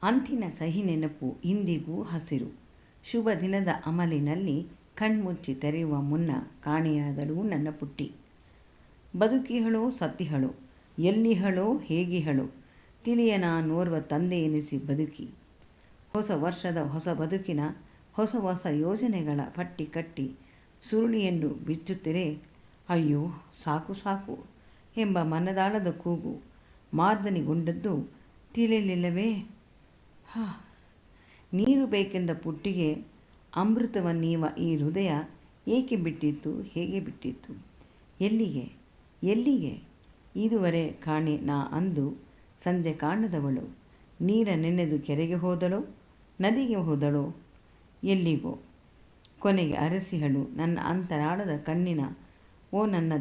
ಅಂತಿನ ಸಹಿ ನೆನಪು ಇಂದಿಗೂ ಹಸಿರು. ಶುಭ ದಿನದ ಅಮಲಿನಲ್ಲಿ ಕಣ್ಮುಚ್ಚಿ ತೆರೆಯುವ ಮುನ್ನ ಕಾಣೆಯಾದಳು ನನ್ನ ಪುಟ್ಟಿ. ಬದುಕಿಹಳೋ ಸತ್ತಿಹಳೋ, ಎಲ್ಲಿಹಳೋ ಹೇಗಿಹಳೋ, ತಿಳಿಯನಾನೋರ್ವ ತಂದೆ ಎನಿಸಿ ಬದುಕಿ. ಹೊಸ ವರ್ಷದ ಹೊಸ ಬದುಕಿನ ಹೊಸ ಹೊಸ ಯೋಜನೆಗಳ ಪಟ್ಟಿ ಕಟ್ಟಿ ಸುರುಳಿಯನ್ನು ಬಿಚ್ಚುತ್ತಿರೆ. ಅಯ್ಯೋ ಸಾಕು ಸಾಕು ಎಂಬ ಮನದಾಳದ ಕೂಗು ಮಾರ್ದನಿಗೊಂಡದ್ದು ತಿಳಿಯಲಿಲ್ಲವೇ? ನೀರು ಬೇಕೆಂದ ಪುಟ್ಟಿಗೆ ಅಮೃತವನ್ನೀವ ಈ ಹೃದಯ ಏಕೆ ಬಿಟ್ಟಿತ್ತು, ಹೇಗೆ ಬಿಟ್ಟಿತ್ತು, ಎಲ್ಲಿಗೆ ಎಲ್ಲಿಗೆ? ಇದುವರೆ ಕಾಣೆ ನಾ ಅಂದು ಸಂಜೆ ಕಾಣದವಳು. ನೀರ ನೆನೆದು ಕೆರೆಗೆ ಹೋದಳೋ, ನದಿಗೆ ಹೋದಳೋ, ಎಲ್ಲಿಗೋ. ಕೊನೆಗೆ ಅರಸಿಹಳು ನನ್ನ ಅಂತರಾಳದ ಕಣ್ಣಿನ ಓ ನನ್ನ